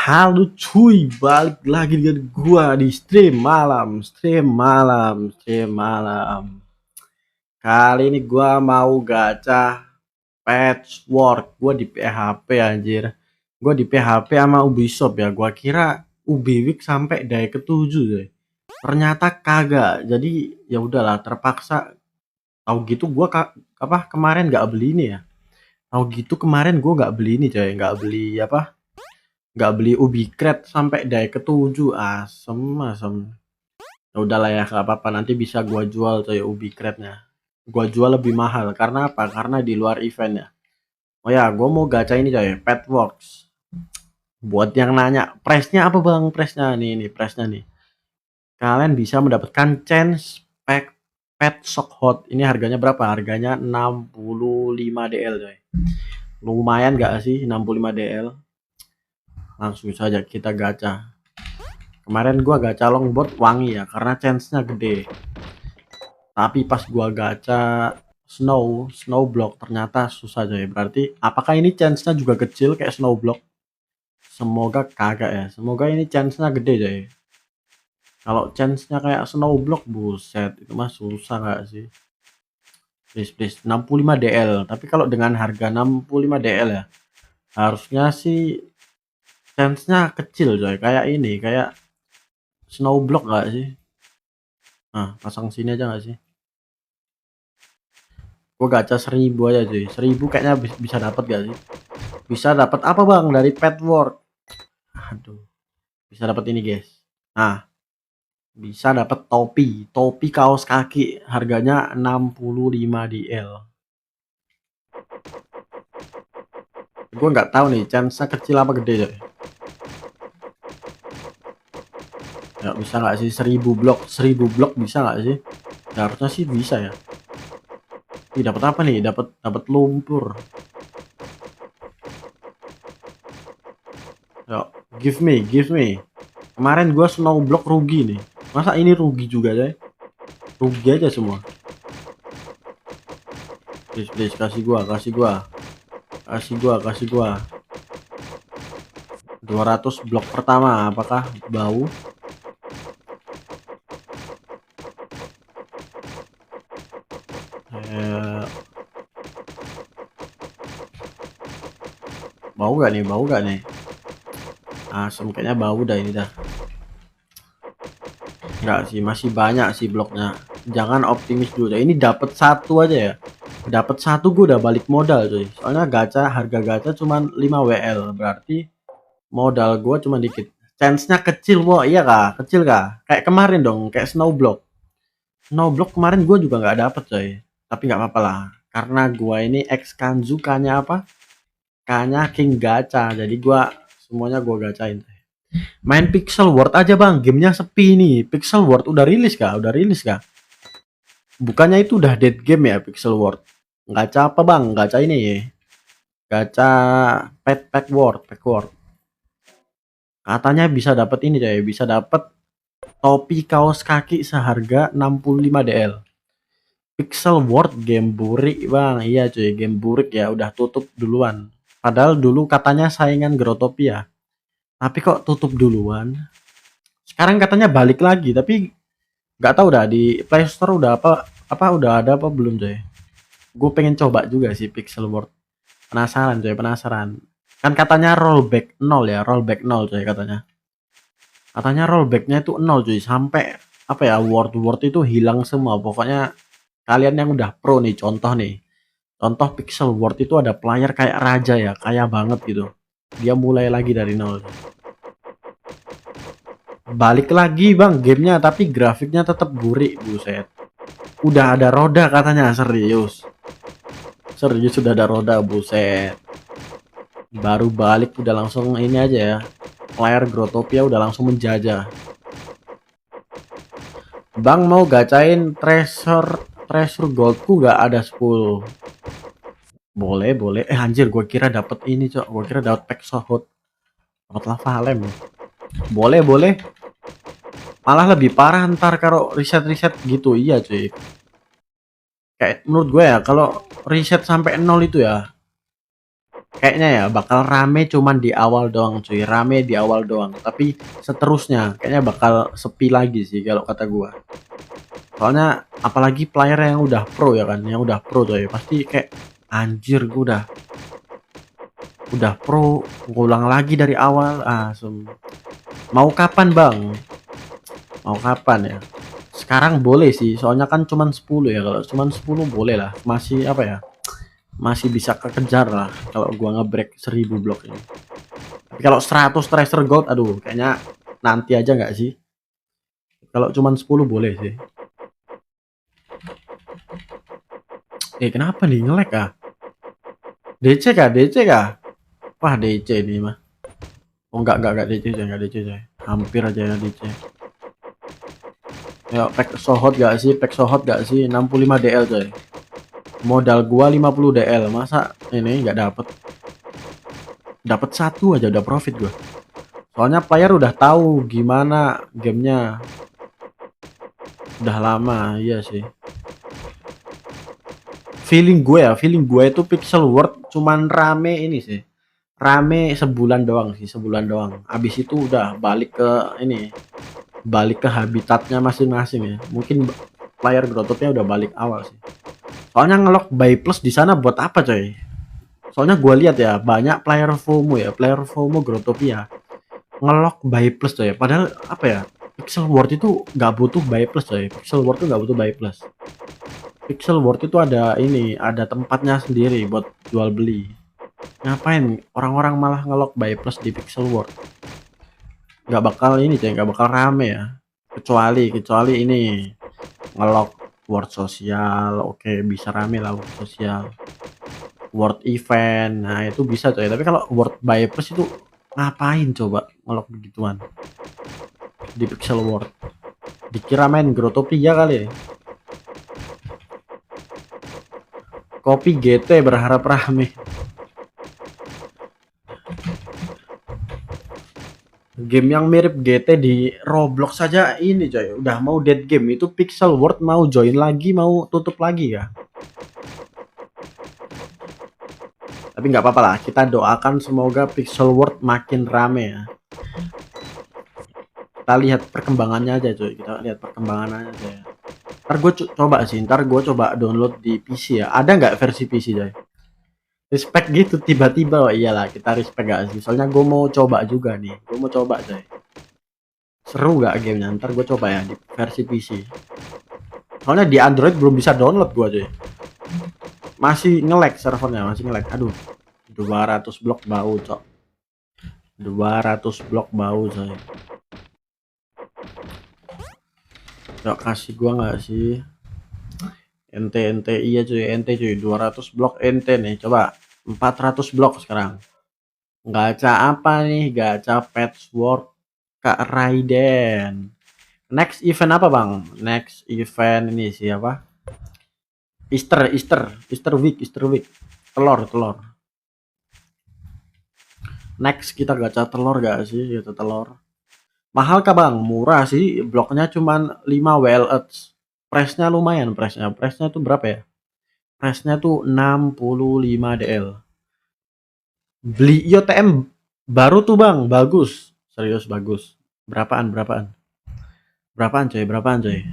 Halo cuy, balik lagi dengan gua di stream malam. Kali ini gua mau gacha patchwork. Gua di PHP anjir. Gua di PHP sama Ubisoft ya. Gua kira Ubiwik sampai day ke-7 deh. Ternyata kagak. Jadi ya udahlah, terpaksa. Tahu gitu gua kemarin nggak beli ini ya. Tahu gitu kemarin gua nggak beli ini coy, nggak beli ubi crate sampai day ke-7. Asem. Ya udahlah ya, nggak apa-apa, nanti bisa gua jual coy ubi crate-nya. Gua jual lebih mahal karena apa? Karena di luar event ya. Oh ya, gua mau gacha ini coy, Petworks. Buat yang nanya, price-nya apa Bang? Price-nya nih, price-nya nih. Kalian bisa mendapatkan chance pack pet shock hot. Ini harganya berapa? Harganya 65 DL coy. Lumayan gak sih 65 DL? Langsung saja kita gacha. Kemarin gua gacha longboard wangi ya, karena chance-nya gede. Tapi pas gua gacha snow block ternyata susah coy. Berarti apakah ini chance-nya juga kecil kayak snow block? Semoga kagak ya. Semoga ini chance-nya gede coy. Kalau chance-nya kayak snow block, buset, itu mah susah gak sih? Please 65 DL. Tapi kalau dengan harga 65 DL ya, harusnya sih chance-nya kecil coy. Kayak ini, kayak snow block gak sih? Nah, pasang sini aja gak sih? Gue gacha 1000 aja cuy. 1000 kayaknya bisa dapat gak sih? Bisa dapat apa Bang dari Petwork? Aduh. Bisa dapat ini guys. Nah, bisa dapat topi kaos kaki, harganya 65 DL. Gue nggak tahu nih chance-nya kecil apa gede coy. Ya bisa nggak sih 1000 blok bisa nggak sih? Ya, harusnya sih bisa ya. Ih, dapat apa nih? Dapat lumpur. Yuk, give me. Kemarin gua snow block rugi nih. Masa ini rugi juga deh? Rugi aja semua. Please kasih gua. 200 blok pertama, apakah bau? Bau gak nih? Asem, kayaknya bau dah ini dah. Enggak sih, masih banyak sih bloknya. Jangan optimis dulu. Ini dapat satu aja ya. Dapat satu gue udah balik modal cuy. Soalnya harga gacha cuma 5 WL, berarti modal gue cuma dikit. Chance-nya kecil, wo. Iya kah? Kecil kah? Kayak kemarin dong, kayak Snowblock. Snowblock kemarin gue juga nggak dapet coy. Tapi nggak apa-apa lah. Karena gue ini ex Kanzu, kanya apa? Kanya King Gacha. Jadi gue semuanya gue gacain. Main Pixel World aja bang, gamenya sepi nih. Pixel World udah rilis kah? Bukannya itu udah dead game ya Pixel World? Gacha apa bang? Gacha ini ya. Gacha pack world. Katanya bisa dapat ini coy, bisa dapat topi kaos kaki seharga 65 DL. Pixel World game burik bang. Iya cuy, game burik ya, udah tutup duluan. Padahal dulu katanya saingan Grotopia. Tapi kok tutup duluan? Sekarang katanya balik lagi, tapi nggak tahu dah di Play Store udah udah ada apa belum coy. Gue pengen coba juga sih Pixel World. Penasaran. Kan katanya rollback 0 coy katanya. Katanya rollbacknya itu 0 cuy, sampai apa ya, word itu hilang semua. Pokoknya kalian yang udah pro nih, contoh Pixel World itu ada player kayak raja ya, kaya banget gitu, dia mulai lagi dari 0, balik lagi bang gamenya, tapi grafiknya tetap burik, buset. Udah ada roda katanya, serius sudah ada roda, buset. Baru balik udah langsung ini aja ya, player Grotopia udah langsung menjajah. Bang mau gacain treasure goldku gak ada 10? Boleh. Anjir, gue kira dapat ini cok, gue kira dapat pack sohut, dapat lava lem. Boleh. Malah lebih parah ntar kalau riset gitu. Iya cuy, kayak menurut gue ya, kalau riset sampai 0 itu ya kayaknya ya bakal rame cuman di awal doang cuy, rame di awal doang, tapi seterusnya kayaknya bakal sepi lagi sih kalau kata gua. Soalnya apalagi player yang udah pro ya kan, yang udah pro coy, pasti kayak anjir gua udah pro, ngulang lagi dari awal. Mau kapan bang? Mau kapan ya? Sekarang boleh sih, soalnya kan cuman 10 ya. Kalau cuman 10 boleh lah, masih apa ya, masih bisa kekejar lah kalau gua ngebreak 1000 blok ini. Tapi kalau 100 treasure gold, aduh kayaknya nanti aja nggak sih? Kalau cuman 10 boleh sih. Kenapa nih nge-lag ah? DC kah? DC kah? Wah, DC ini mah. Oh enggak DC coy, enggak DC coy. Hampir aja ya DC. Ya, pack sohot gak sih? Pack sohot gak sih? 65 DL coy. Modal gua 50 DL, masa ini nggak dapet? Dapat satu aja udah profit gua. Soalnya player udah tahu gimana gamenya. Udah lama, iya sih. Feeling gue itu Pixel World cuman rame ini sih. Rame sebulan doang sih, sebulan doang. Abis itu udah balik ke ini, balik ke habitatnya masing-masing ya. Mungkin player growth-nya udah balik awal sih. Soalnya ngelok buy plus di sana buat apa coy? Soalnya gue lihat ya banyak player FOMO ya, player FOMO Growtopia ngelok buy plus coy. Padahal apa ya? Pixel World itu nggak butuh buy plus coy. Pixel World itu nggak butuh buy plus. Pixel World itu ada ini, ada tempatnya sendiri buat jual beli. Ngapain orang-orang malah ngelok buy plus di Pixel World? Nggak bakal ini coy, nggak bakal rame ya. Kecuali ini ngelok World sosial, oke bisa rame lah World sosial. World event, nah itu bisa coy. Tapi kalau World buy plus itu ngapain coba ngelok begituan di Pixel World? Dikira main Growtopia kali ya. Kopi GT berharap rame. Game yang mirip GT di Roblox saja ini coy, udah mau dead game. Itu Pixel World mau join lagi, mau tutup lagi ya. Tapi nggak apa-apa lah, kita doakan semoga Pixel World makin rame ya. Kita lihat perkembangannya aja coy, kita lihat perkembangannya aja ya. Ntar gue coba download di PC ya. Ada nggak versi PC coy? Respect gitu tiba-tiba. Oh iyalah, kita respect gak sih? Soalnya gue mau coba juga nih, gue mau coba coy. Seru gak gamenya? Ntar gue coba ya di versi PC. Soalnya di Android belum bisa download gue coy. Masih nge-lag servernya, masih nge-lag. Aduh, 200 blok bau cok. 200 blok bau coy. Gak kasih gua nggak sih? NT iya cuy, NT cuy, 200 blok NT nih. Coba 400 blok sekarang. Gacha apa nih? Gacha patchwork Kak Raiden. Next event apa bang? Next event ini siapa? Easter week. Telur. Next kita gacha telur gak sih? Gitu telur. Mahal kah bang? Murah sih. Bloknya cuman 5 WLH. Price-nya lumayan, Price-nya tuh berapa ya? Price-nya tuh 65 DL. Beli IOTM baru tuh bang, bagus. Serius bagus. Berapaan coy?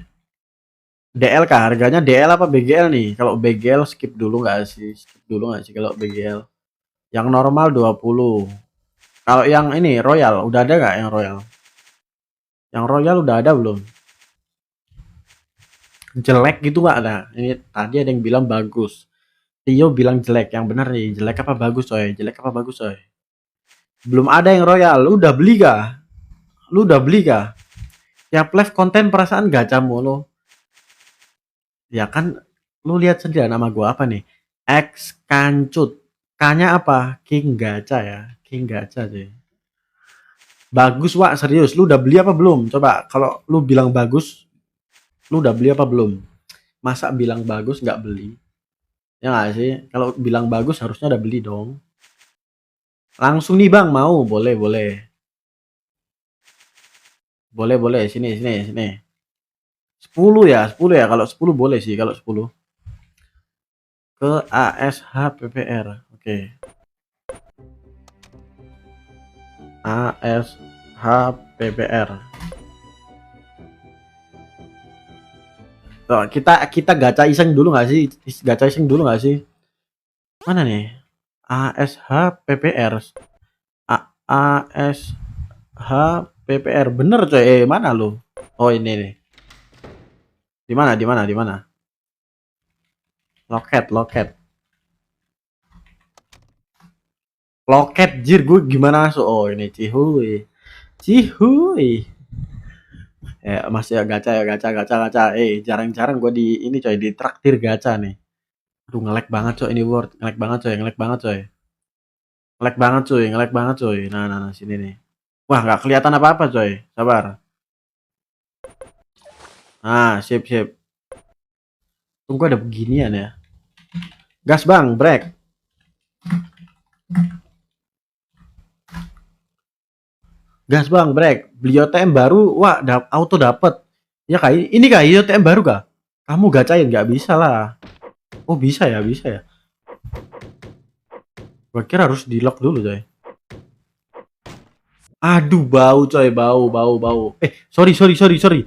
DL kah? Harganya DL apa BGL nih? Kalau BGL skip dulu nggak sih? Kalau BGL? Yang normal 20. Kalau yang ini Royal, udah ada nggak yang Royal? Yang Royal udah ada belum? Jelek gitu nggak ada? Ini tadi ada yang bilang bagus. Tio bilang jelek. Yang benar nih, jelek apa bagus coy? Belum ada yang Royal. Lu udah beli kah? Tiap live konten perasaan gacha mulu. Ya kan lu lihat sendiri nama gua apa nih? X Kancut. K-nya apa? King Gacha ya. King Gacha sih. Bagus Wak, serius. Lu udah beli apa belum? Coba kalau lu bilang bagus, lu udah beli apa belum? Masa bilang bagus nggak beli? Ya nggak sih? Kalau bilang bagus harusnya udah beli dong. Langsung nih bang, mau? Boleh. Boleh. Sini. 10 ya. Kalau 10 boleh sih, kalau 10. Ke ASH PPR. Oke. ASHPPR. Tuh, kita gacha iseng dulu nggak sih? Gacha iseng dulu nggak sih? Mana nih? ASHPPR. ASHPPR bener coy. Mana lu? Oh ini nih. Di mana? Di mana? Di mana? Loket, loket. Loket jir gue gimana masuk? Oh ini Cihuy. Cihuy. Masih ya gacha ya, gacha gacha gacha. Jarang-jarang gue di ini coy, di traktir gacha nih. Aduh ngelek banget coy ini Word, ngelek banget coy, ngelek banget coy. Ngelek banget coy, ngelek banget coy. Nah sini nih. Wah, nggak kelihatan apa-apa coy. Sabar. Nah, sip sip. Tunggu ada beginian ya. Gas bang, break. Gas bang, break. Beli OTM baru, wah, auto dapet. Ya kayak ini kah OTM baru kah? Kamu gacain nggak bisa lah. Oh bisa ya, bisa ya. Gua kira harus di lock dulu coy. Aduh bau coy, bau bau bau. Sorry sorry sorry sorry.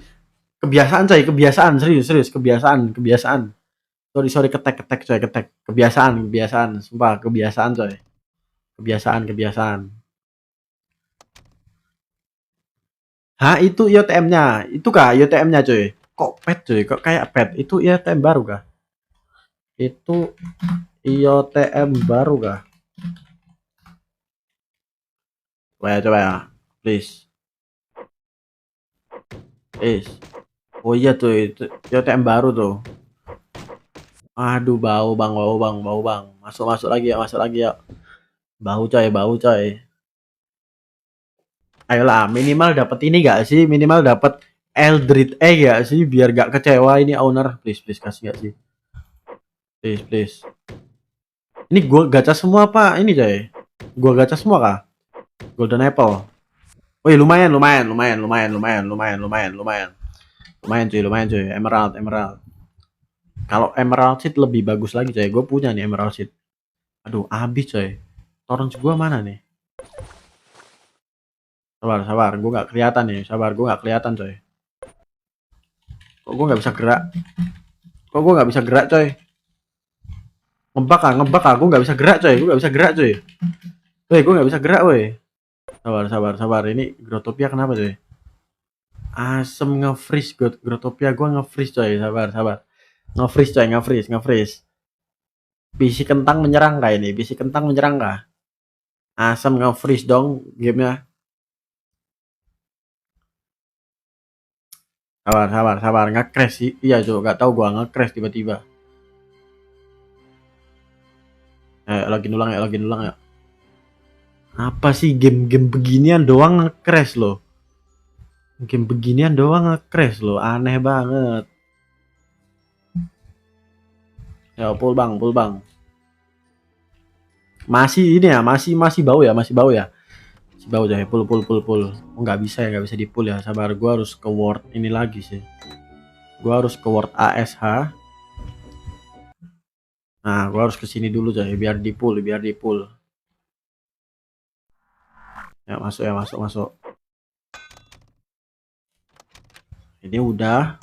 Kebiasaan coy, kebiasaan serius serius kebiasaan kebiasaan. Sorry sorry ketek ketek coy ketek. Kebiasaan kebiasaan, sumpah kebiasaan coy. Kebiasaan kebiasaan. Hah itu IOTM-nya, itu kah IOTM-nya coy? Kok pet coy? Kok kayak pet? Itu IOTM baru kah? Itu IOTM baru kah? Coba ya, please. Please. Oh iya tuh, itu IOTM baru tuh. Aduh bau bang, bau bang, bau bang. Masuk masuk lagi ya, masuk lagi ya. Bau coy, bau coy. Ayolah, minimal dapat ini gak sih? Minimal dapat Eldritch Egg gak sih? Biar gak kecewa ini owner. Please, please kasih gak sih? Please, please. Ini gua gacha semua apa? Ini coy. Gua gacha semua kah? Golden Apple. Wih, lumayan, lumayan, lumayan, lumayan, lumayan, lumayan, lumayan, lumayan. Lumayan cuy. Emerald, emerald. Kalau Emerald Seed lebih bagus lagi coy. Gue punya nih Emerald Seed. Aduh, habis coy. Torrents gua mana nih? Sabar, sabar. Gue nggak kelihatan nih. Sabar, gue nggak kelihatan coy. Kok gue nggak bisa gerak? Kok gue nggak bisa gerak coy? Ngebak ah, ngebak ah. Gue nggak bisa gerak coy. Gue nggak bisa gerak coy. Woi, gue nggak bisa gerak woi. Sabar, sabar, sabar. Ini Growtopia kenapa coy? Asem nge-freeze Growtopia gue nge-freeze coy. Sabar, sabar. Nge-freeze coy, nge-freeze, nge-freeze. Bisi kentang menyerang kah ini? Bisi kentang menyerang kah? Asem nge-freeze dong gamenya. Sabar, sabar, sabar. Nge-crash sih. Iya coy, gak tau gue nge-crash tiba-tiba. Login ulang ya, login ulang ya. Apa sih game-game beginian doang nge-crash loh. Game beginian doang nge-crash loh. Aneh banget. Ya, pull bang, pull bang. Masih ini ya, masih bau ya, masih bau ya. Masih bau aja, pull pull pull pull. Oh, nggak bisa ya, nggak bisa di pull ya. Sabar, gua harus ke word ini lagi sih. Gua harus ke word ASH. Nah, gua harus ke sini dulu coy, biar di pull, biar di pull. Ya, masuk ya, masuk, masuk. Ini udah.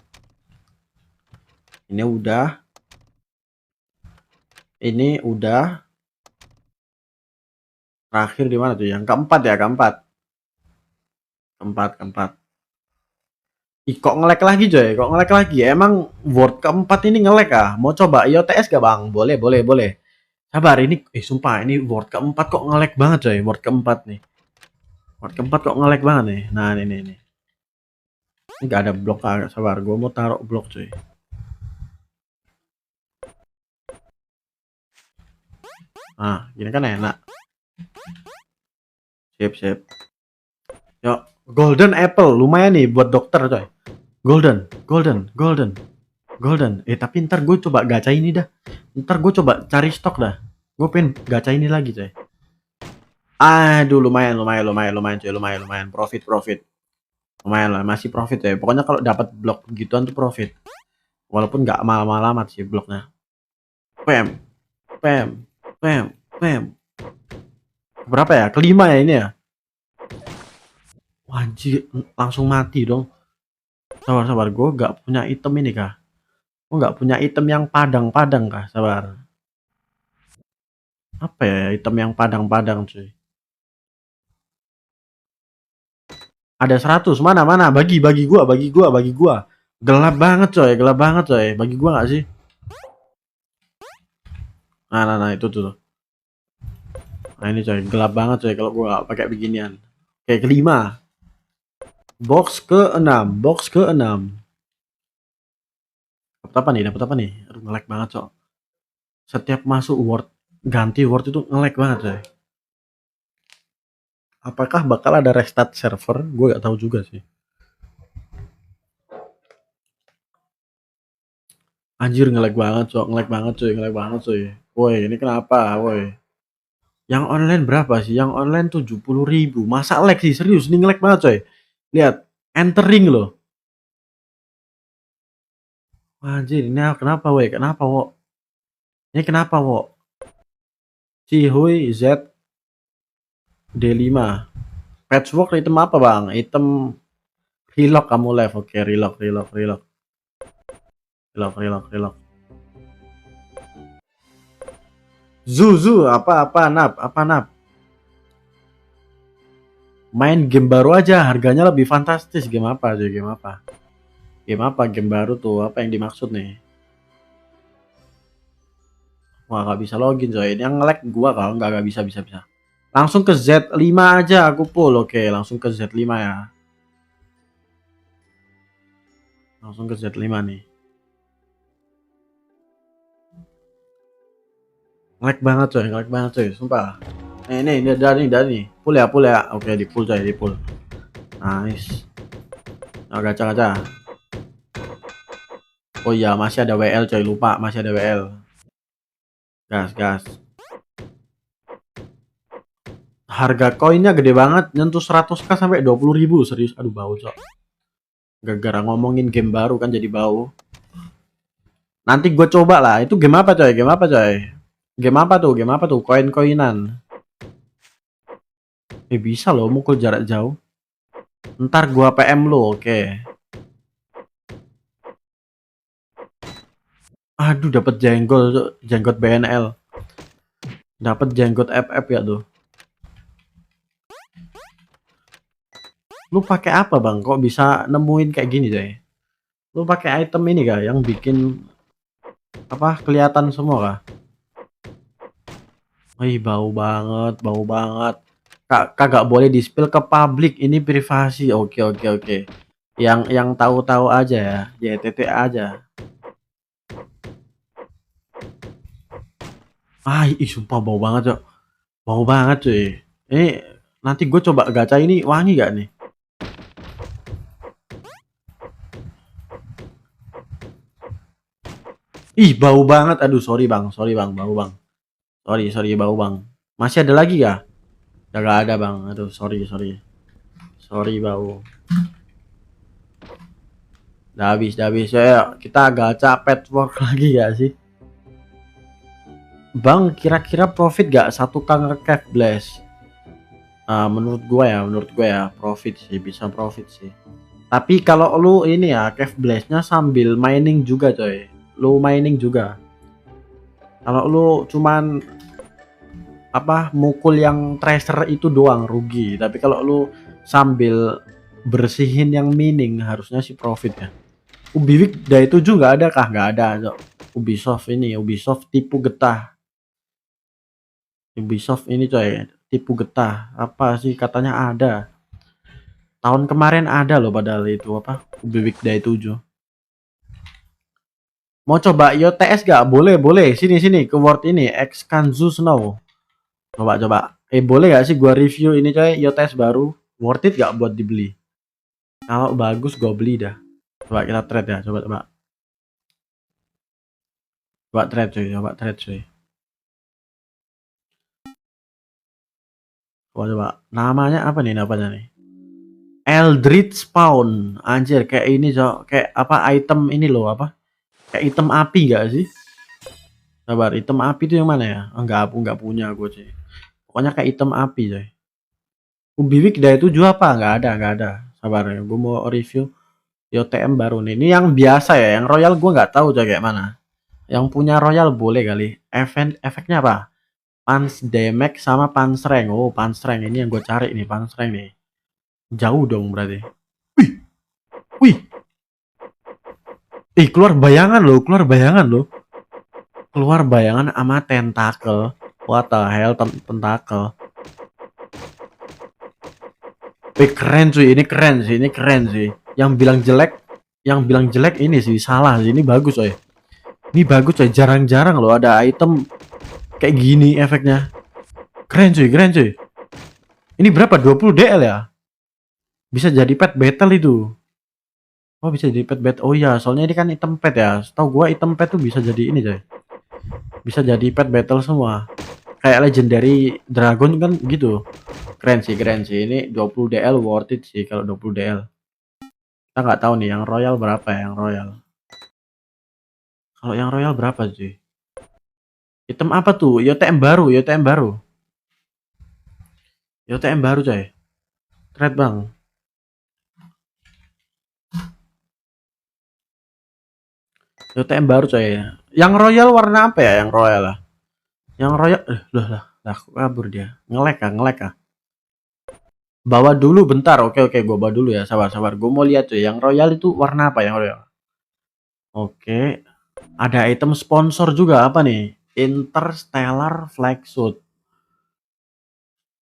Ini udah. Ini udah. Terakhir di mana tuh? Yang keempat ya, keempat. Keempat, keempat. Ih, kok ngelek lagi coy? Kok ngelek lagi? Emang word keempat ini ngelek ah? Mau coba IOTS gak bang? Boleh, boleh, boleh. Sabar, ini sumpah ini word keempat kok ngelek banget coy. Word keempat nih. Word keempat kok ngelek banget nih. Nah, ini. Ini gak ada blok ah. Sabar, gue mau taruh blok coy. Nah, gini kan enak. Sip, sip. Yuk, golden apple lumayan nih buat dokter coy. Golden, golden, golden, golden. Tapi ntar gue coba gacha ini dah. Ntar gue coba cari stok dah. Gue pengen gacha ini lagi coy. Aduh, lumayan, lumayan, lumayan, lumayan coy, lumayan, lumayan. Profit, profit. Lumayan lah, masih profit ya. Pokoknya kalau dapat blok gituan tuh profit. Walaupun nggak mahal-mahal amat sih bloknya. Pem, pem, pem, pem. Berapa ya? Kelima ya ini ya. Anjir, langsung mati dong. Sabar, gue nggak punya item ini kah? Gue nggak punya item yang padang-padang kah? Sabar. Apa ya item yang padang-padang cuy? Ada 100, mana mana? Bagi gua. Gelap banget coy, gelap banget coy. Bagi gua nggak sih? Nah, itu tuh. Nah ini coy, gelap banget coy kalau gua nggak pakai beginian. Oke, kelima. Box ke-6. Dapat apa nih? Dapat apa nih? Aduh, nge-lag banget coy. Setiap masuk word, ganti word itu nge-lag banget coy. Apakah bakal ada restart server? Gue nggak tahu juga sih. Anjir, nge-lag banget coy, nge-lag banget coy. Woi, ini kenapa? Woi. Yang online berapa sih? Yang online 70.000. Masa lag sih? Serius, ini nge-lag banget coy. Lihat, entering loh. Anjir, ini kenapa woi? Kenapa wo? Ini kenapa wo? Cihuy Z D5. Patchwork item apa bang? Item relock kamu live. Oke, relock. Zuzu, apa nap? Main game baru aja, harganya lebih fantastis. Game apa aja? Game apa? Game baru tuh, apa yang dimaksud nih? Wah, nggak bisa login coy. Yang nge-lag gua kalau nggak bisa. Langsung ke Z5 aja aku full. Oke, langsung ke Z5 ya. Langsung ke Z5 nih. Nge-lag banget coy, sumpah. Ini udah nih. Full ya. Oke, di full coy, di full. Nice. Nah, gacha. Oh iya, masih ada WL coy, lupa, masih ada WL. Gas. Harga koinnya gede banget, nyentuh 100k sampai 20.000, serius. Aduh, bau cok. Gara-gara ngomongin game baru kan jadi bau. Nanti gue coba lah. Itu game apa coy? Game apa tuh? Koin-koinan. Bisa loh mukul jarak jauh. Ntar gua PM lo, oke. Aduh, dapat jenggot BNL. Dapat jenggot FF ya tuh. Lu pakai apa bang? Kok bisa nemuin kayak gini coy? Lu pakai item ini kah yang bikin apa kelihatan semua kah? Wih, bau banget. Kagak boleh di-spill ke publik, ini privasi. Oke. Yang tahu-tahu aja ya, YTT aja. Sumpah bau banget, Cok. Bau banget, cuy. Ini nanti gue coba gacha ini wangi gak nih? Bau banget. Aduh, sorry bang, bau bang. Sorry, bau bang. Masih ada lagi ya? Ya gak ada bang. Aduh, sorry. Sorry bau. Udah habis ya. Kita gacha patchwork lagi gak sih? Bang, kira-kira profit gak 1k nge-cave blast? Menurut gue ya profit sih, bisa profit sih. Tapi kalau lu ini ya cave blast-nya sambil mining juga coy. Lu mining juga. Kalau lu cuman apa mukul yang tracer itu doang rugi. Tapi kalau lu sambil bersihin yang mining harusnya sih profit ya. Ubiwik dari 7 nggak ada kah? Nggak ada. Cok. Ubisoft tipu getah. Ubisoft ini coy, tipu getah. Apa sih katanya ada. Tahun kemarin ada loh padahal itu apa? Ubiwik Day 7. Mau coba YOTS gak? Boleh. Sini ke word ini X Kanzu Snow. Coba. Boleh gak sih gua review ini coy, YOTS baru. Worth it gak buat dibeli? Kalau bagus gua beli dah. Coba kita trade ya, coba. Coba trade coy. Coba. Namanya apa nih nih? Eldritch Spawn. Anjir, kayak ini cok, kayak apa item ini loh apa? Kayak item api gak sih? Sabar, item api itu yang mana ya? Enggak punya gue sih. Pokoknya kayak item api coy. Ubi Weekday 7 apa? Nggak ada. Sabar ya, gue mau review YOTM baru nih. Ini yang biasa ya, yang Royal gue nggak tahu coba kayak mana. Yang punya Royal boleh kali. Event efeknya apa? Punch damage sama punch rank. Oh, punch rank ini yang gue cari nih, punch rank nih. Jauh dong berarti. Wih, wih. Keluar bayangan loh, keluar bayangan loh. Keluar bayangan sama tentakel. What the hell, tentakel. Keren cuy, ini keren sih, ini keren sih. Yang bilang jelek ini sih salah sih, ini bagus coy. Ini bagus coy, jarang-jarang loh ada item kayak gini efeknya. Keren cuy, keren cuy. Ini berapa? 20 DL ya? Bisa jadi pet battle itu. Oh, bisa jadi pet battle. Oh iya, soalnya ini kan item pet ya. Setahu gua item pet tuh bisa jadi ini coy. Bisa jadi pet battle semua. Kayak legendary dragon kan gitu. Keren sih, keren sih. Ini 20 DL worth it sih kalau 20 DL. Kita nggak tahu nih yang royal berapa ya, yang royal. Kalau yang royal berapa sih? Item apa tuh? YOTM baru, YOTM baru. YOTM baru coy. Keren bang. YOTM baru coy. Yang royal warna apa ya? Yang royal lah. Yang royal, lah, kabur dia. Ngelek kah? Bawa dulu bentar. Oke, gue bawa dulu ya. Sabar. Gue mau lihat tuh. Yang royal itu warna apa yang royal? Oke. Ada item sponsor juga apa nih? Interstellar Flag Suit.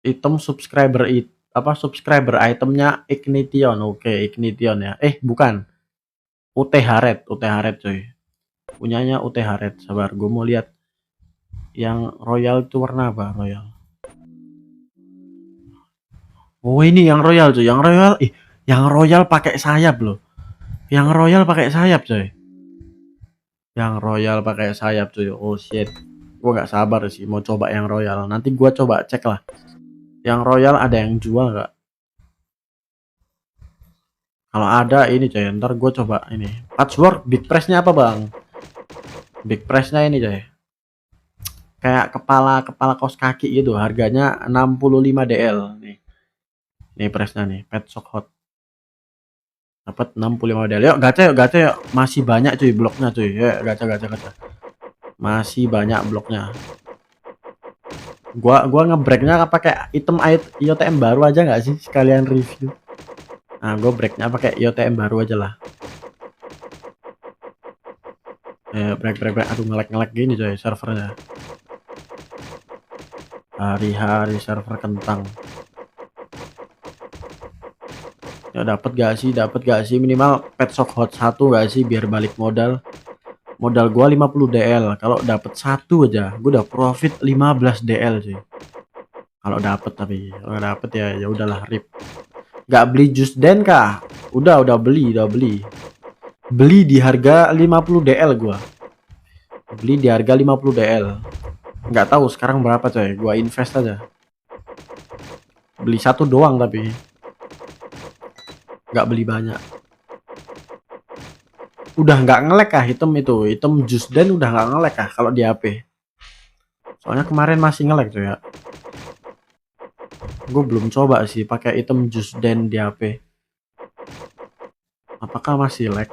Item subscriber subscriber itemnya Ignition. Oke, Ignition ya. Bukan. UTH Red coy. Punyanya UTH Red. Sabar, gue mau lihat. Yang royal itu warna apa? Royal. Oh, ini yang royal coy. Yang royal pakai sayap loh. Yang royal pakai sayap coy. Yang royal pakai sayap cuy. Oh shit. Gua nggak sabar sih mau coba yang royal. Nanti gua coba cek lah. Yang royal ada yang jual nggak? Kalau ada ini coy, ntar gua coba ini. Patchwork big price-nya apa bang? Big price-nya ini coy. Kayak kepala kaos kaki gitu. Harganya 65 DL nih. Nih price-nya nih, Pet Shop Hot. Dapat 65 DL. Yuk gacha yuk. Masih banyak cuy bloknya cuy. Ya gacha. Masih banyak bloknya. Gua ngebreaknya pakai item IOTM baru aja nggak sih sekalian review. Nah, gue breaknya pakai IOTM baru aja lah. Break. Aduh ngelek gini coy servernya. Hari-hari server kentang. Ya dapat gak sih minimal Pet Shop Hot 1 gak sih biar balik modal. Modal gua 50 DL. Kalau dapat satu aja, gua udah profit 15 DL sih. Kalau dapat tapi kalau dapat ya udahlah rip. Gak beli jus den kah? Udah beli. Beli di harga 50 DL gua. Beli di harga 50 DL. Nggak tahu sekarang berapa coy. Gua invest aja. Beli satu doang tapi nggak beli banyak. Udah nggak ngelek kah item itu? Item jus den udah nggak ngelek kah kalau di HP? Soalnya kemarin masih ngelek tuh ya. Gue belum coba sih pakai item jus den di HP. Apakah masih lag?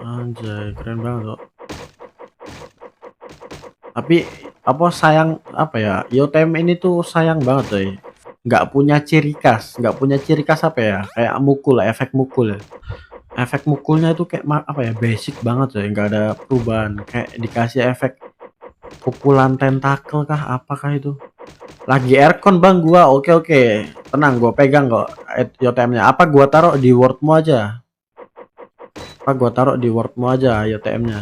Anjay, keren banget loh. Tapi apa sayang apa ya? YOTM ini tuh sayang banget coy. Nggak punya ciri khas apa ya? Kayak mukul lah, efek mukul ya. Efek mukulnya itu kayak apa ya? Basic banget coy, nggak ada perubahan. Kayak dikasih efek pukulan tentakel kah? Apakah itu? Lagi aircon bang gua. Oke. Tenang, gua pegang kok YOTM-nya. Apa gua taruh di wordmu aja? YOTM-nya.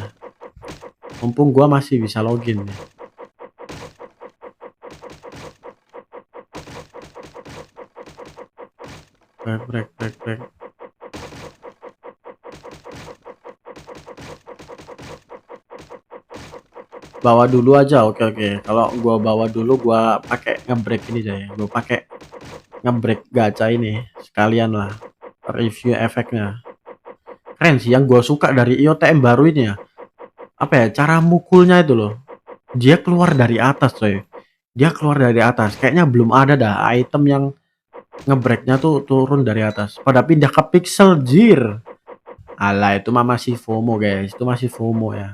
Mumpung gua masih bisa login nih. Break. Bawa dulu aja. Oke. Kalau gua bawa dulu gua pakai ngebreak ini aja ya. Gua pakai ngebreak gacha ini sekalian lah review efeknya. Keren sih yang gua suka dari IOTM baru ini ya. apa ya, cara mukulnya itu loh. Dia keluar dari atas coy. Dia keluar dari atas. Kayaknya belum ada dah item yang ngebreaknya tuh turun dari atas. Pada pindah ke pixel jir. Alah itu mah masih FOMO guys. Itu masih FOMO ya.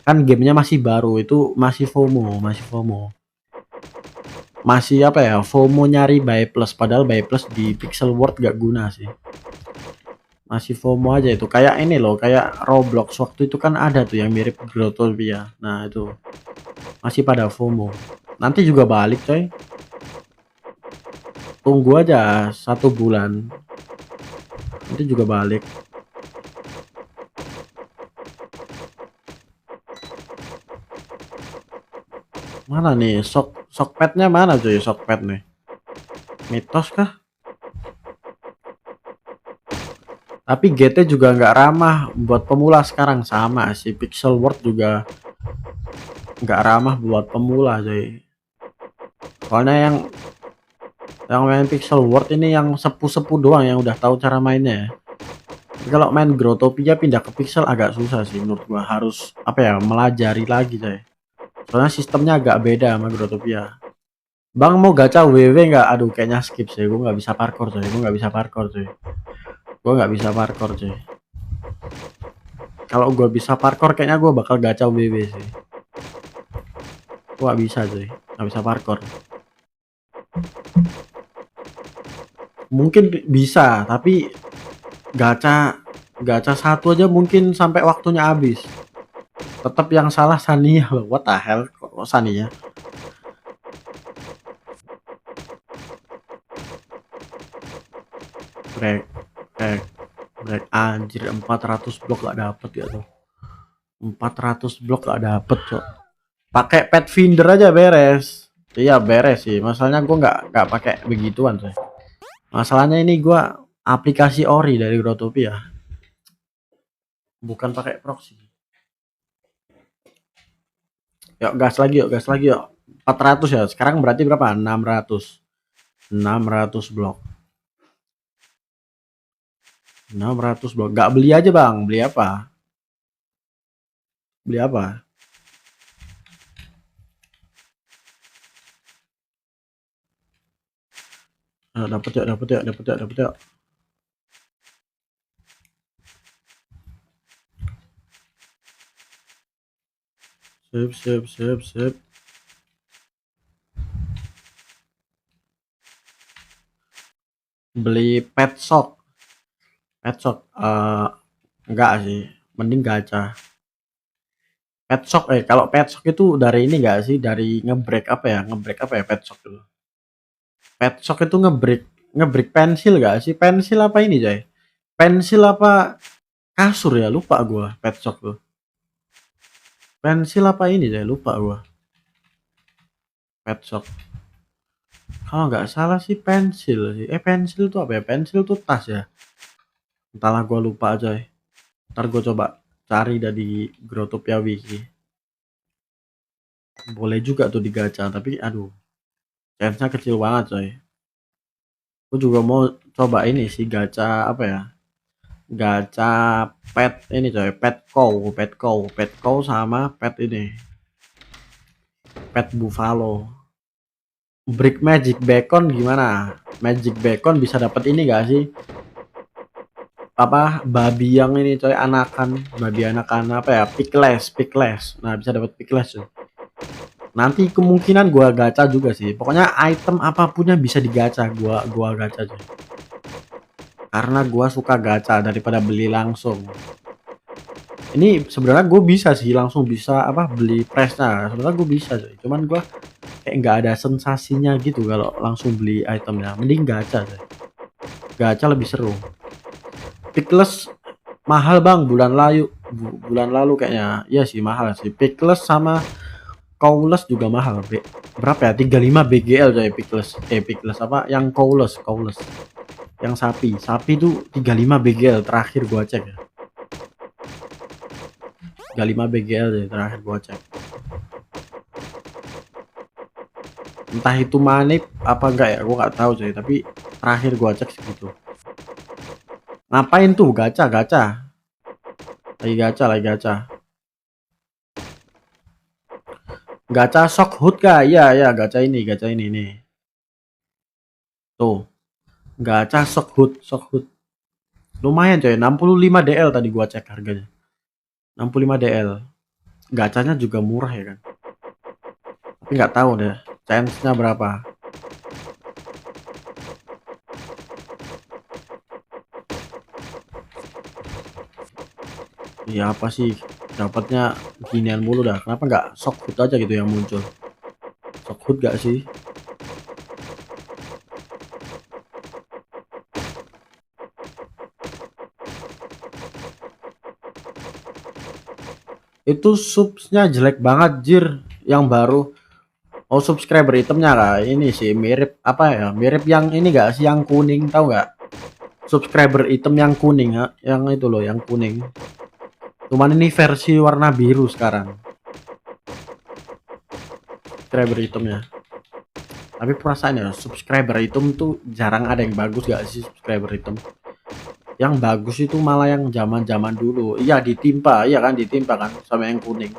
Kan gamenya masih baru, itu masih FOMO, masih FOMO. Masih apa ya, FOMO nyari buy plus, padahal buy plus di pixel world gak guna sih. Masih FOMO aja itu. Kayak ini loh, kayak Roblox waktu itu kan ada tuh yang mirip Grotopia. Nah itu masih pada FOMO. Nanti juga balik coy. Tunggu aja 1 bulan. Nanti juga balik. Mana nih Shockpadnya mana cuy, Shockpad nih? Mitos kah? Tapi GT juga nggak ramah buat pemula sekarang, sama sih. Pixel World juga nggak ramah buat pemula cuy. Soalnya yang main Pixel World ini yang sepuh-sepuh doang yang udah tahu cara mainnya ya. Tapi kalau main Grotopia pindah ke Pixel agak susah sih menurut gua, harus apa ya, melajari lagi coy. Soalnya sistemnya agak beda sama Grotopia. Bang mau gacha WW nggak? Aduh kayaknya skip sih, gue nggak bisa parkour coy, gue nggak bisa parkour coy, gue nggak bisa parkour coy. Kalau gue bisa parkour kayaknya gue bakal gacha WW sih. Gue nggak bisa coy, nggak bisa parkour. Mungkin bisa, tapi gacha satu aja mungkin sampai waktunya habis. Tetap yang salah Sania loh. What the hell, kok Sania? Break, break, break. Anjir 400 blok gak dapet ya tuh. 400 blok gak dapet cok. Pakai pet finder aja beres. Iya beres sih. Masalahnya gue nggak pakai begituan sih. Masalahnya ini gue aplikasi ori dari Grotopia, bukan pakai proxy. Yuk gas lagi yuk, gas lagi yuk. 400 ya. Sekarang berarti berapa? 600. 600 blok. 600 blok. Gak beli aja bang. Beli apa? Beli apa? Dapat ya, dapat ya, dapat ya, dapat ya. Sip, sip, sip, sip. Beli pet shop. Pet shop. Enggak sih. Mending gacha. Pet shop kalau pet shop itu dari ini enggak sih? Dari ngebreak apa ya? Ngebreak apa ya pet shop dulu? Pet shop itu ngebreak pensil gak sih? Pensil apa ini, Jay? Pensil apa kasur ya? Lupa gua pet shop tuh. Pensil apa ini, Jay? Lupa gua. Pet shop. Kalau nggak salah sih pensil sih. Pensil tuh apa ya? Pensil tuh tas ya. Entahlah gua lupa aja. Ntar gua coba cari dari Grotopia Wiki. Boleh juga tuh digacha, tapi aduh. Chance-nya kecil banget, coy. Gue juga mau coba ini sih gacha apa ya? Gacha pet ini coy, pet cow sama pet ini. Pet buffalo. Brick magic bacon gimana? Magic bacon bisa dapat ini gak sih? Apa babi yang ini coy, anakan, babi anakan apa ya? Pickless. Nah, bisa dapat pickless tuh. Nanti kemungkinan gua gacha juga sih. Pokoknya item apapun yang bisa digacha gua gacha coy. Karena gua suka gacha daripada beli langsung. Ini sebenarnya gue bisa sih langsung bisa apa beli pressnya, sebenarnya gue bisa coy. Cuman gue kayak nggak ada sensasinya gitu kalau langsung beli itemnya. Mending gacha coy. Gacha lebih seru. Pickless mahal bang, bulan lalu kayaknya. Iya sih mahal sih. Pickless sama Cowless juga mahal. Berapa ya? 35 BGL coy Pickless. Pickless apa? Yang Cowless. Yang sapi tuh 35 BGL terakhir gua cek ya. 35 BGL deh terakhir gua cek. Entah itu manip apa enggak ya, gua nggak tahu coy, tapi terakhir gua cek segitu. Ngapain tuh gacha? Lagi gacha. Gacha shock hood kah? Iya ya, gacha ini nih. Tuh, gacha shock hood. Lumayan coy, 65 DL tadi gua cek harganya. 65 DL. Gacanya juga murah ya kan. Tapi nggak tahu deh, chance-nya berapa. Iya apa sih? Dapatnya ginian mulu dah. Kenapa nggak shock hood aja gitu yang muncul? Shock hood gak sih? Itu subsnya jelek banget jir, yang baru. Oh, subscriber itemnya kah? Ini sih mirip apa ya? Mirip yang ini gak sih, yang kuning, tahu nggak? Subscriber item yang kuning ya, yang itu loh, yang kuning. Cuman ini versi warna biru sekarang. Subscriber itemnya. Tapi perasaan ya, subscriber item tuh jarang ada yang bagus gak sih subscriber item? Yang bagus itu malah yang zaman-zaman dulu. Iya ditimpa, iya kan ditimpa kan sama yang kuning.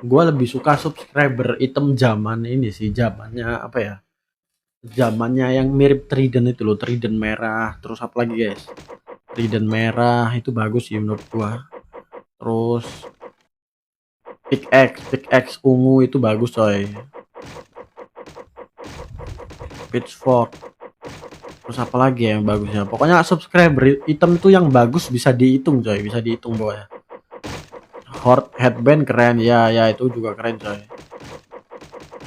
Gue lebih suka subscriber item zaman ini sih, zamannya apa ya? Zamannya yang mirip Trident itu loh, Trident merah. Terus apa lagi guys? Trident merah itu bagus sih menurut gua. Terus pickaxe ungu itu bagus coy. Pitchfork. Terus apa lagi ya yang bagusnya? Pokoknya subscriber item itu yang bagus bisa dihitung coy, bisa dihitung bawah ya. Horde headband keren ya, ya itu juga keren coy.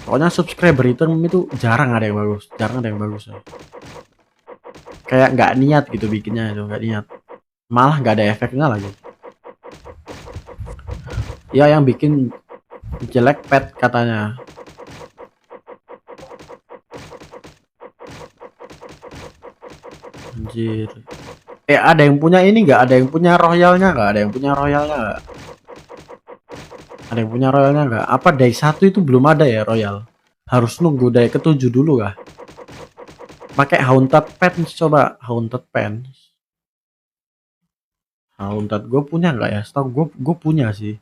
Pokoknya subscriber item itu jarang ada yang bagus, jarang ada yang bagus coy. Kayak nggak niat gitu bikinnya itu, nggak niat. Malah nggak ada efeknya lagi. Ya yang bikin jelek pet katanya. Anjir. Ada yang punya ini nggak? Ada yang punya royalnya nggak? Ada yang punya royalnya nggak? Ada yang punya royalnya nggak? Apa day 1 itu belum ada ya royal? Harus nunggu day ke-7 dulu kah? Pakai haunted pens, coba haunted pens. Haunted gue punya nggak ya? Setahu gue punya sih.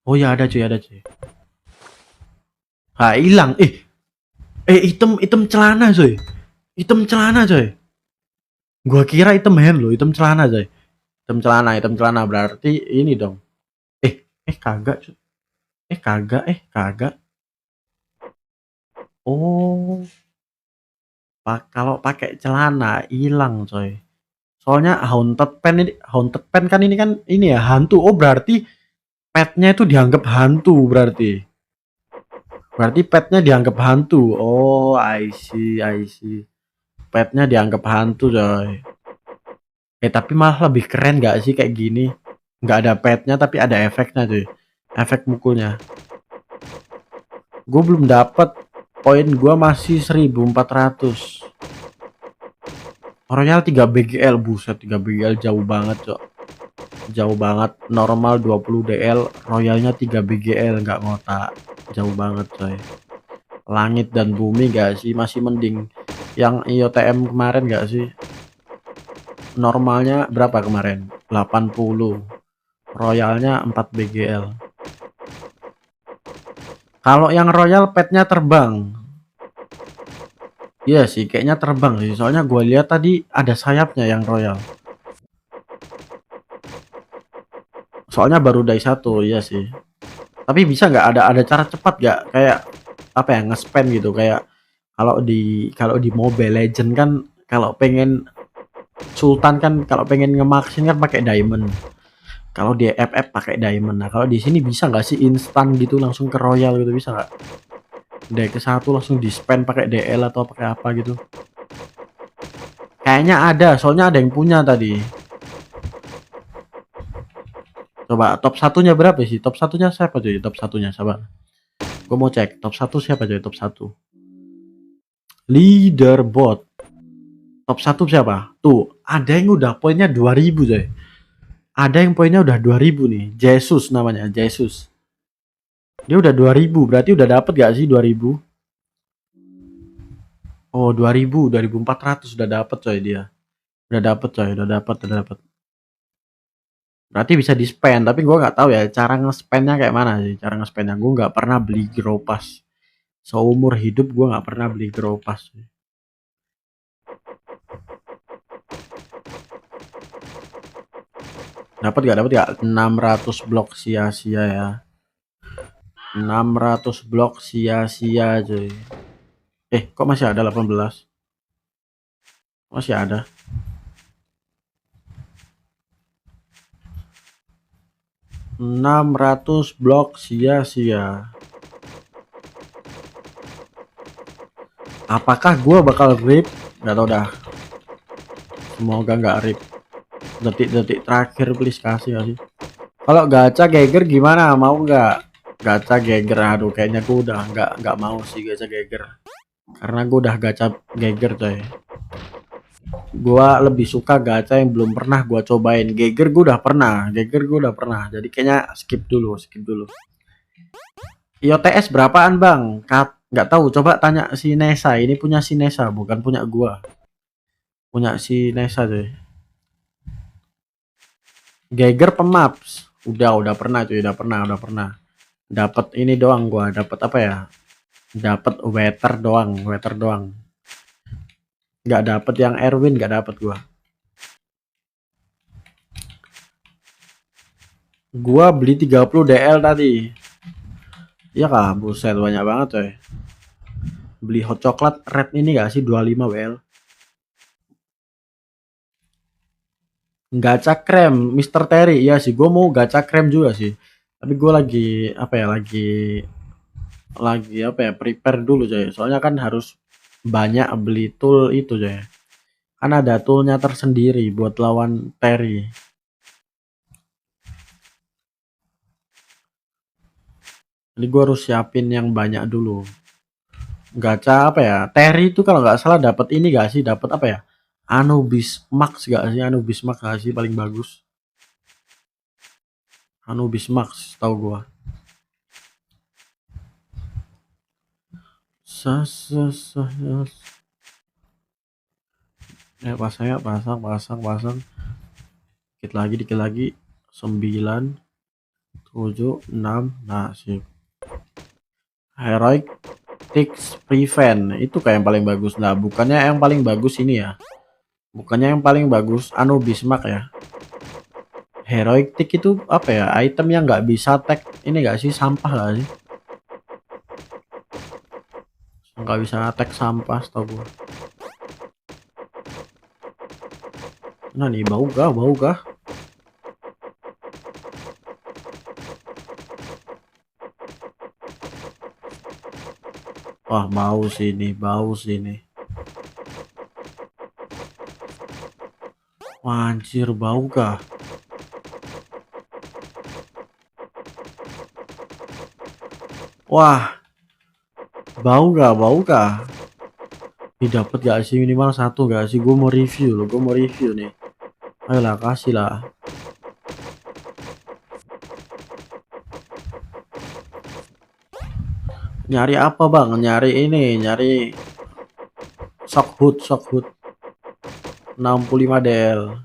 Oh ya ada cuy, ada cuy. Ah hilang. Item item celana coy. Item celana coy. Gua kira item hand loh, item celana coy. Item celana berarti ini dong. Kagak cuy. Kagak. Oh, kalau pakai celana hilang coy. Soalnya haunted pen kan ini kan ini ya hantu. Oh berarti petnya itu dianggap hantu berarti. Berarti petnya dianggap hantu. Oh, I see. Petnya dianggap hantu coy. Tapi malah lebih keren gak sih kayak gini? Nggak ada petnya tapi ada efeknya cuy. Efek mukulnya. Gue belum dapat. Poin gue masih 1400. Royal 3 BGL, buset 3 BGL jauh banget cok. Jauh banget. Normal 20 DL, royalnya 3 BGL, nggak ngotak. Jauh banget coy. Langit dan bumi gak sih? Masih mending yang IOTM kemarin gak sih? Normalnya berapa kemarin? 80. Royalnya 4 BGL. Kalau yang royal petnya terbang. Iya sih, kayaknya terbang sih. Soalnya gue lihat tadi ada sayapnya yang royal. Soalnya baru day 1, iya sih. Tapi bisa nggak ada cara cepat nggak? Kayak apa ya, nge-spam gitu. Kayak kalau di Mobile Legend kan, kalau pengen Sultan kan, kalau pengen ngemaksin kan pakai diamond. Kalau di FF pakai diamond. Nah, kalau di sini bisa nggak sih instan gitu langsung ke royal gitu, bisa nggak? Day ke-1 langsung di spam pakai DL atau pakai apa gitu. Kayaknya ada, soalnya ada yang punya tadi. Coba top satunya berapa sih? Top satunya siapa cuy? Top satunya siapa? Gue mau cek top 1 siapa cuy? Top 1 leaderboard. Top 1 siapa? Tuh, ada yang udah poinnya 2000 coy. Ada yang poinnya udah 2000 nih. Jesus namanya, Jesus. Dia udah 2000, berarti udah dapet gak sih 2000? Oh, 2000, 2400 udah dapet coy dia. Udah dapet coy, udah dapet. Berarti bisa di spend, tapi gue nggak tahu ya cara nge-spendnya kayak mana sih. Cara nge-spendnya gue nggak pernah beli grow pass. Seumur hidup gue nggak pernah beli grow pass. Dapat gak? 600 blok sia-sia ya. 600 blok sia-sia cuy. Kok masih ada 18? Masih ada. 600 blok sia-sia. Apakah gue bakal rip? Gak tau dah. Semoga nggak rip. Detik-detik terakhir please kasih sih. Kalau gacha Geiger gimana? Mau nggak? Gacha Geiger, aduh kayaknya gue udah nggak mau sih gacha Geiger. Karena gue udah gacha Geiger coy. Gua lebih suka gacha yang belum pernah gua cobain. Geiger gue udah pernah. Jadi kayaknya skip dulu. IOTS berapaan bang? Nggak tahu. Coba tanya si Nesa. Ini punya si Nesa, bukan punya gua. Punya si Nesa coy. Geiger pemaps. Udah pernah cuy. Udah pernah. Dapat ini doang gua. Dapat apa ya? Dapat weather doang. Nggak dapet yang Erwin, nggak dapet gua beli 30 DL tadi. Iya kah, buset banyak banget coy. Beli hot coklat red ini gak sih 25 WL. Gacha krem Mr. Terry. Iya sih, gue mau gacha krem juga sih. Tapi gue lagi apa ya, lagi apa ya, prepare dulu coy. Soalnya kan harus banyak beli tool itu coy. Kan ada toolnya tersendiri buat lawan Terry. Jadi gue harus siapin yang banyak dulu. Gacha apa ya? Terry itu kalau nggak salah dapat ini gak sih? Dapat apa ya? Anubis Max gak sih? Anubis Max gak sih paling bagus? Anubis Max tahu gua. Pasang. Dikit lagi. 9, 7, 6. Nah, sip. Heroic Tix Prevent itu kayak yang paling bagus. Nah, bukannya yang paling bagus ini ya. Bukannya yang paling bagus Anubis Max ya. Heroic Tick itu apa ya? Item yang nggak bisa tag ini gak sih? Sampah gak sih? Nggak bisa tag sampah tau gua. Nah nih bau gah. Wah bau sini. Wah, anjir bau gah. Wah, bau gak? Dapat gak sih minimal satu gak sih? Gue mau review nih. Ayolah kasih lah. Nyari apa bang? Nyari shock hood 65 DL.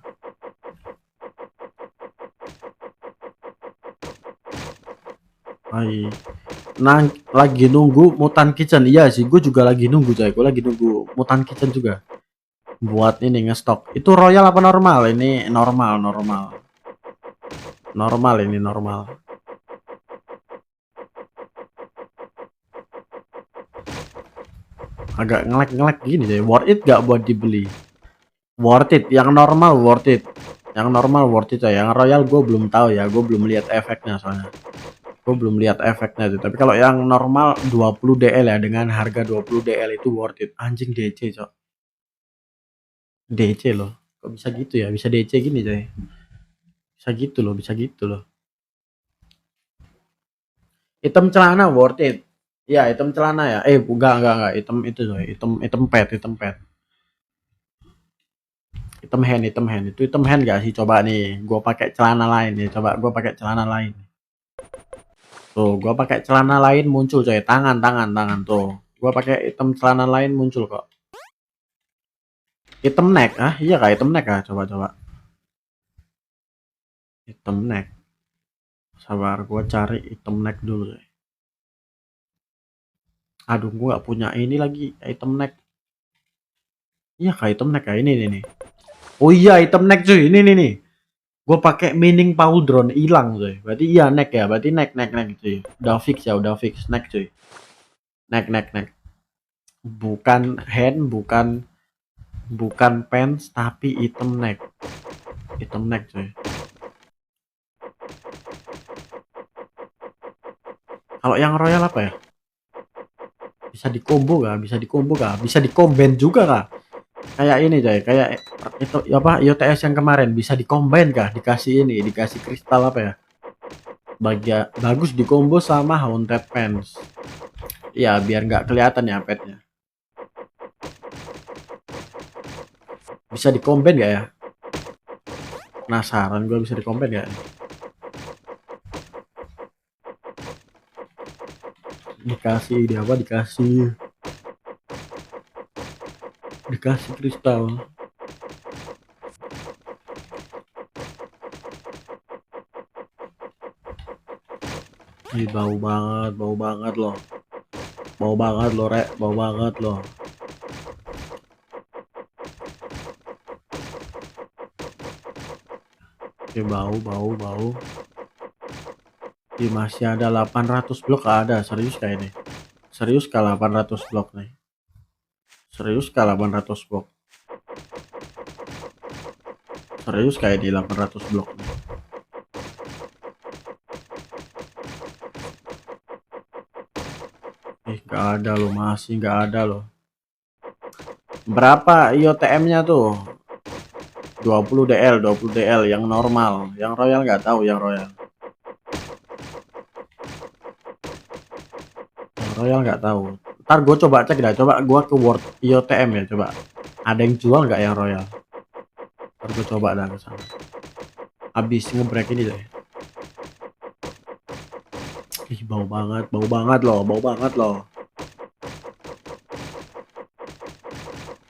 Hai. Nah, lagi nunggu Mutant Kitchen. Iya sih, gue juga lagi nunggu coy. Gue lagi nunggu Mutant Kitchen juga. Buat ini ngestok. Itu royal apa normal? Ini normal. Normal. Agak ngelek gini deh. Worth it gak buat dibeli? Worth it. Yang normal worth it. Coy. Yang royal gue belum tahu ya. Gue belum lihat efeknya soalnya. Tapi kalau yang normal 20 DL ya, dengan harga 20 DL itu worth it. Anjing DC cok. DC loh. Kok bisa gitu ya? Bisa DC gini coy. Bisa gitu loh. Item celana worth it. Ya, item celana ya. Enggak. Item itu coy. Item pet. Item hand. Itu item hand gak sih? Coba nih, gua pakai celana lain nih. Tuh, gua pakai celana lain muncul coy. Tangan tuh. Gua pakai item celana lain muncul kok. Item neck, iya kah item neck kah? Coba. Item neck. Sabar, gua cari item neck dulu deh. Aduh, gua gak punya ini lagi item neck. Iya kayak item neck kayak ini nih. Oh iya item neck cuy, ini nih. Gue pakai mining powdron hilang cuy. Berarti iya neck ya, berarti neck cuy. Udah fix ya, udah fix neck cuy. Neck. Bukan hand, bukan pants, tapi item neck. Item neck cuy. Kalau yang royal apa ya? Bisa di combo gak? Bisa di combo gak? Bisa di combine juga kah? Kayak ini coy, kayak itu apa IOTS yang kemarin bisa di combine kah? Dikasih ini, dikasih kristal apa ya? Bagus di combo sama haunted pants. Ya biar nggak kelihatan ya petnya. Bisa di combine gak ya? Penasaran gue bisa di combine gak? Dikasih dia apa? Dikasih kristal. Ih, bau banget loh. Bau banget loh, Rek. Bau banget loh. Oke, bau. Ih, masih ada 800 blok ada. Serius kayak ini. Serius kah 800 blok nih. Serius kah 800 blok. Serius kayak di 800 blok nih. Ih, gak ada loh. Masih gak ada loh. Berapa IOTM-nya tuh? 20 DL yang normal. Yang royal nggak tahu yang royal. Yang royal nggak tahu. Ntar gue coba cek dah. Coba gue ke World IOTM ya. Coba. Ada yang jual nggak yang royal? Ntar gue coba dah ke sana. Habis ngebreak ini deh. Ih, bau banget loh.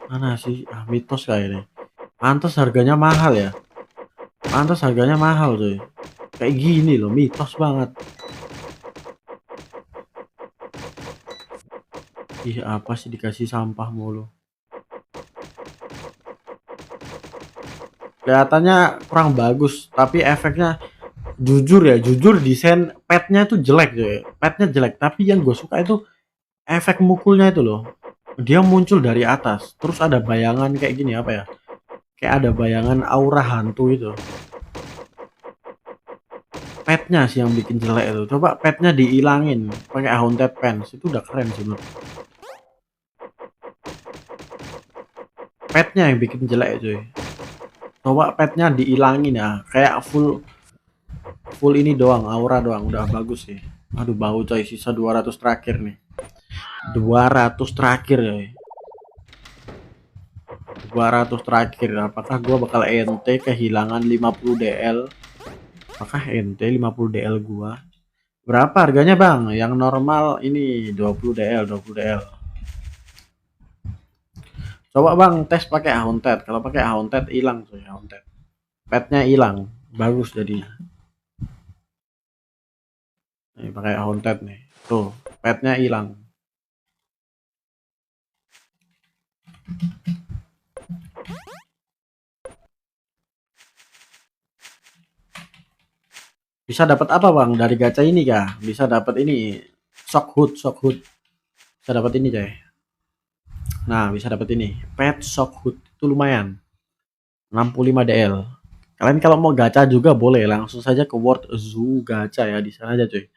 Mana sih? Ah, mitos kayak ini. Pantas harganya mahal ya. Pantas harganya mahal cuy. Kayak gini loh, mitos banget. Ih, apa sih dikasih sampah mulu. Kelihatannya kurang bagus, tapi efeknya jujur desain petnya itu jelek cuy. Petnya jelek, tapi yang gue suka itu efek mukulnya itu loh. Dia muncul dari atas, terus ada bayangan kayak gini apa ya? Kayak ada bayangan aura hantu itu. Petnya sih yang bikin jelek itu. Coba petnya dihilangin pakai haunted pants itu udah keren sih menurut. Petnya yang bikin jelek cuy. Coba petnya dihilangin ya, kayak full ini doang, aura doang udah bagus sih. Aduh bau coy, sisa 200 terakhir nih. 200 terakhir ya. 200 terakhir. Apakah gua bakal ente kehilangan 50 DL? Apakah ente 50 DL gua? Berapa harganya, Bang? Yang normal ini 20 DL, 20 DL. Coba Bang tes pakai haunted. Kalau pakai haunted hilang tuh haunted. Petnya hilang. Bagus jadinya. Nih pakai haunted nih. Tuh, petnya hilang. Bisa dapat apa Bang dari gacha ini kah? Bisa dapat ini shock hood. Bisa dapat ini coy. Nah, bisa dapat ini. Pet shock hood itu lumayan. 65 DL. Kalian kalau mau gacha juga boleh langsung saja ke World Zoo Gacha ya di sana aja coy.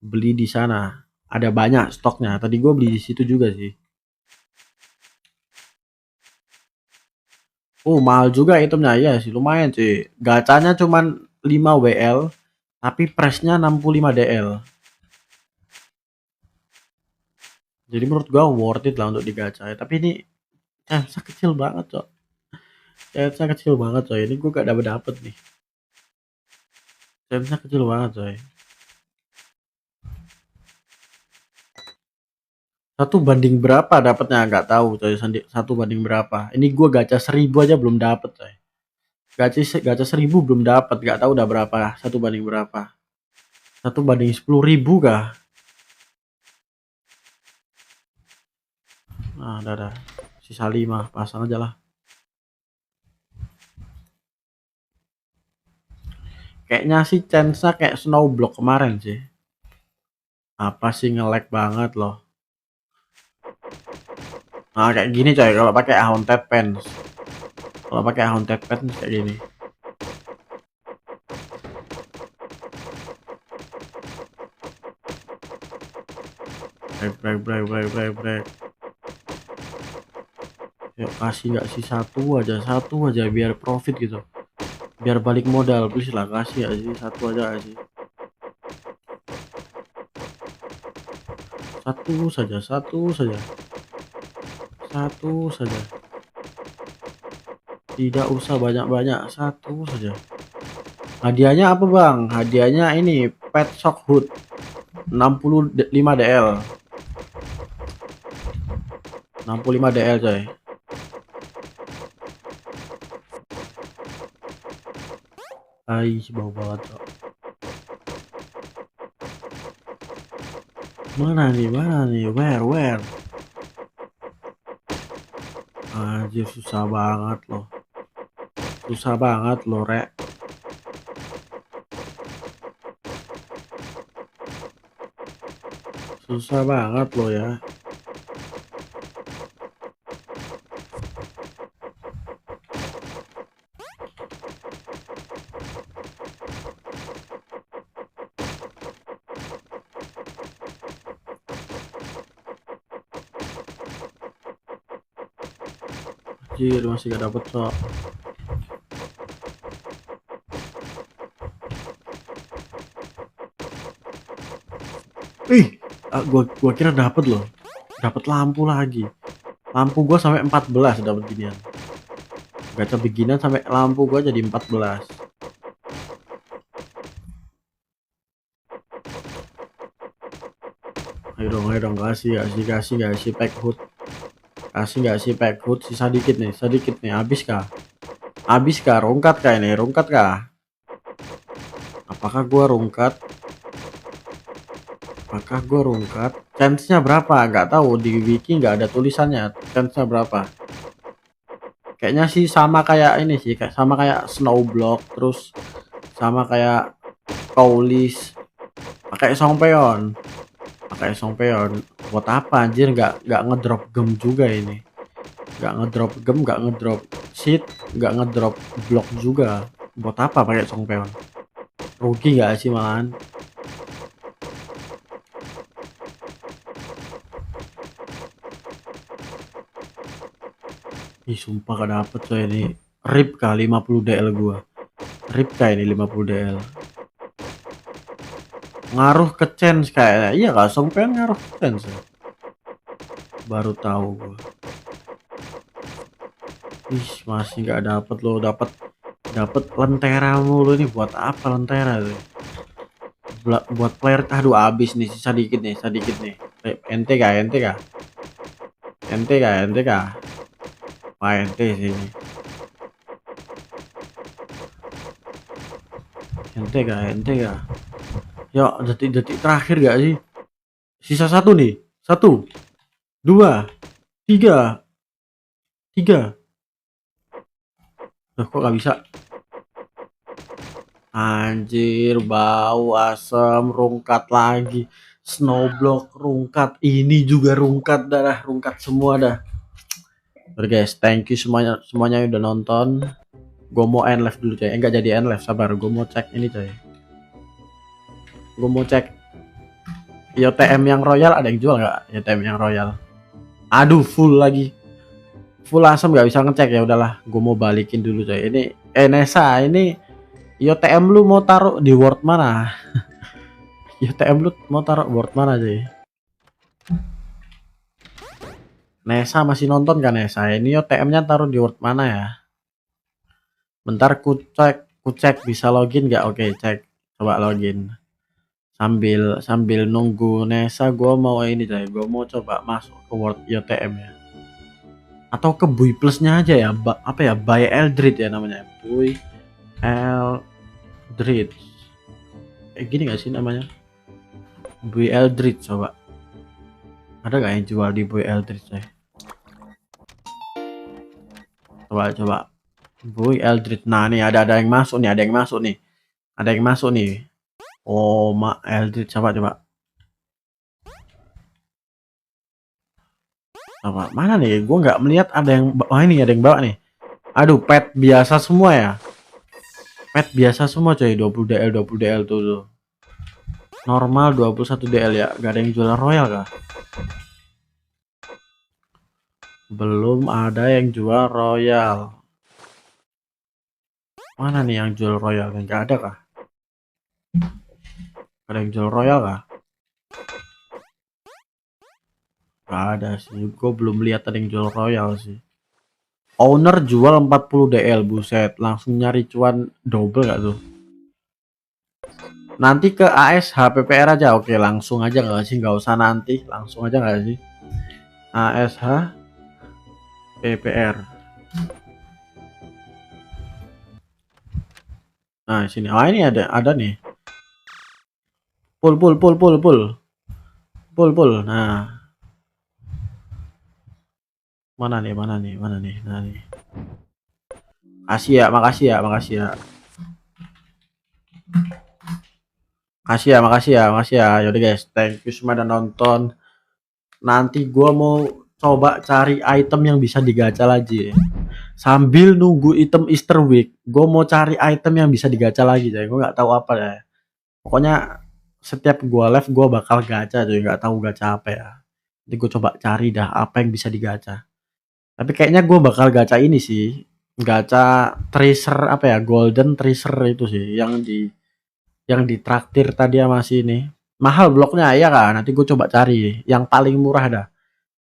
Beli di sana. Ada banyak stoknya. Tadi gue beli di situ juga sih. Oh, mahal juga itemnya ya sih, lumayan sih. Gacanya cuman 5 WL, tapi pressnya 65 DL. Jadi menurut gua worth it lah untuk digacha. Tapi ini chance kecil banget, Cok. Chance kecil banget, coy. Ini gua gak dapet nih. Chance kecil banget, coy. Satu banding berapa dapatnya nggak tahu, coy. Satu banding berapa. Ini gua gacha 1000 aja belum dapet, coy. gacha 1000 belum dapat, nggak tahu udah berapa, 1 banding berapa, 1 banding 10.000 kah. Nah udah sisa 5, pasang aja lah. Kayaknya sih chance-nya kayak Snowblock kemarin sih. Apa sih nge-lag banget loh. Nah kayak gini coy kalau pakai Haunted Pens. Kalau pakai Haunted Pens kayak gini. Break. Yuk kasih nggak sih satu aja biar profit gitu. Biar balik modal, please lah kasih ya sih satu aja sih. Satu saja. Tidak usah banyak-banyak, satu saja. Hadiahnya apa bang? Hadiahnya ini Pet Shock Hood 65 DL. 65 DL coy. Bau banget kok. Mana nih? Where? Anjir susah banget loh, rek. Susah banget loh ya. Anjir masih gak dapet kok. Gua kira dapet loh. Dapet lampu lagi. Lampu gua sampai 14 dapat ginian. Gacha beginian sampai lampu gua jadi 14. Ayo dong kasih pack hood. Kasih nggak sih pack hood, sisa dikit nih, habis kah rungkat kah. Apakah gua rungkat chance-nya berapa nggak tahu, di wiki nggak ada tulisannya chance-nya berapa. Kayaknya sih sama kayak ini sih, sama kayak Snowblock, terus sama kayak Kaulis. Pakai Songpeon buat apa anjir, nggak ngedrop gem juga ini, nggak ngedrop gem, nggak ngedrop sheet, nggak ngedrop block juga. Buat apa pakai Songpeon? Rugi nggak sih malahan. Sumpah gak dapet coy ini. Rip kah 50 DL gua. Rip kah ini 50 DL. Ngaruh ke chance kayaknya. Iya kah, Songpeon ngaruh ke chance ya? Baru tahu gua. Masih nggak dapet loh, dapet lentera mulu nih. Buat apa lentera tuh? Buat player, aduh habis nih, sisa dikit nih. Ente kah? Wah ente sini. Ente kah? Ya detik-detik terakhir gak sih? Sisa satu nih. 1, 2, 3. Loh, kok gak bisa? Anjir, bau asam, rungkat lagi. Snowblock rungkat, ini juga rungkat semua dah. Oke guys, thank you semuanya udah nonton. Gue mau end live dulu coy. Enggak jadi end live, sabar. Gue mau cek ini coy. Gue mau cek IOTM yang royal, ada yang jual nggak? IOTM yang royal. Aduh, full lagi. Full asam nggak bisa ngecek, ya udahlah. Gue mau balikin dulu coy. Ini Nesa, ini IOTM lu mau taruh di word mana? IOTM lu mau taruh word mana sih? Nesa masih nonton kan Nesa? Ini IOTM-nya taruh di word mana ya? Bentar ku cek bisa login nggak? Oke, cek. Coba login. Sambil nunggu Nesa, gue mau ini coy. Gue mau coba masuk ke word IOTM ya. atau ke Bui plusnya aja ya, apa ya, Buy Eldritch ya namanya, Bui Eldritch kayak gini gak sih namanya, Bui Eldritch. Coba ada gak yang jual di Bui Eldritch ya? Coba Bui Eldritch. Nah nih ada yang masuk nih, ada yang masuk nih, ada yang masuk nih. Oh mak Eldritch, coba mana nih, gue nggak melihat ada yang. Oh ini ada yang bawa nih. Aduh, pet biasa semua ya, pet biasa semua coy. 20 DL 20 DL tuh, normal 21 DL ya. Gak ada yang jual royal kah? Belum ada yang jual royal. Mana nih yang jual royal? Nggak ada kah? Ada yang jual royal kah? Gak ada sih, gue belum lihat ada yang jual royal sih. Owner jual 40 DL, buset, langsung nyari cuan double gak tuh? Nanti ke ASH PPR aja. Oke, langsung aja gak sih, nggak usah nanti, langsung aja gak sih? ASH PPR. Nah sini, oh ini ada nih, pull. Nah mana nih, nah nih. Makasih ya, makasih ya. Yaudah guys, thank you semua udah nonton. Nanti gua mau coba cari item yang bisa digacha lagi ya. Sambil nunggu item Easter week, gue mau cari item yang bisa digacha lagi ya. Gue nggak tahu apa ya. Pokoknya setiap gue live gue bakal gacha, jadi nggak tahu gacha apa ya. Jadi gue coba cari dah apa yang bisa digacha. Tapi kayaknya gue bakal gacha ini sih, gacha treasure apa ya, golden treasure itu sih, yang ditraktir tadi sama si ini. Mahal bloknya ya kan. Nanti gue coba cari yang paling murah dah.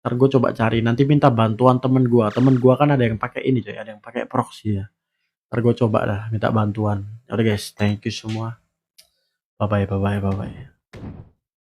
Ntar gue coba cari, nanti minta bantuan temen gue kan ada yang pakai ini coy, ada yang pakai proxy ya. Ntar gue coba dah minta bantuan. Oke guys, thank you semua, bye bye.